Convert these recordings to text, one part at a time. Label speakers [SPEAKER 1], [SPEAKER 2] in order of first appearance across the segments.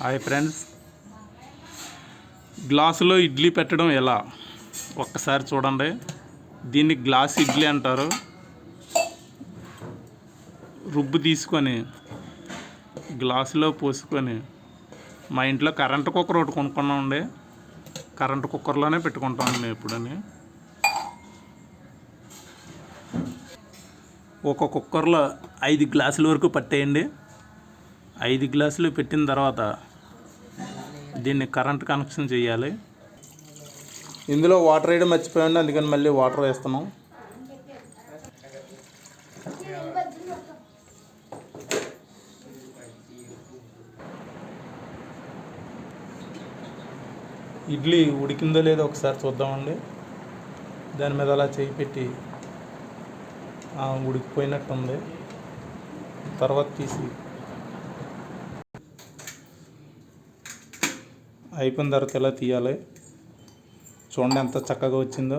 [SPEAKER 1] Hi friends, గ్లాసులో ఇడ్లీ పెట్టడం ఎలా ఒక్కసారి చూడండి. దీన్ని గ్లాస్ ఇడ్లీ అంటారు. రుబ్బు తీసుకొని గ్లాసులో పోసుకొని, మా ఇంట్లో కరెంటు కుక్కర్ ఒకటి కొనుక్కున్నామండి. కరెంటు కుక్కర్లోనే పెట్టుకుంటామండి ఎప్పుడని. ఒక కుక్కర్లో 5 గ్లాసుల వరకు పట్టేయండి. 5 గ్లాసులు పెట్టిన తర్వాత దీన్ని కరెంట్ కనెక్షన్ చేయాలి. ఇందులో వాటర్ వేయడం మర్చిపోయండి, అందుకని మళ్ళీ వాటర్ వేస్తున్నాం. ఇడ్లీ ఉడికిందో లేదో ఒకసారి చూద్దామండి. దాని మీద అలా చేయి పెట్టి ఉడికిపోయినట్టుంది. తర్వాత తీసి అయిపోయిన తర్వాత ఇలా తీయాలి. చూడండి ఎంత చక్కగా వచ్చిందో.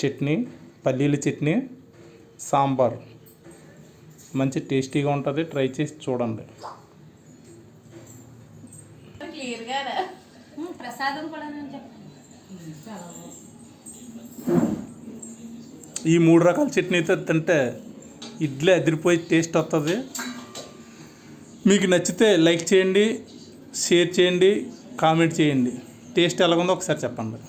[SPEAKER 1] చట్నీ, పల్లీల చట్నీ, సాంబార్ మంచి టేస్టీగా ఉంటుంది. ట్రై చేసి చూడండి. ఈ 3 రకాల చట్నీతో తింటే ఇడ్లీ అదిరిపోయి టేస్ట్ వస్తుంది. మీకు నచ్చితే లైక్ చేయండి, షేర్ చేయండి, కామెంట్ చేయండి. టేస్ట్ ఎలాగుందో ఒకసారి చెప్పండి.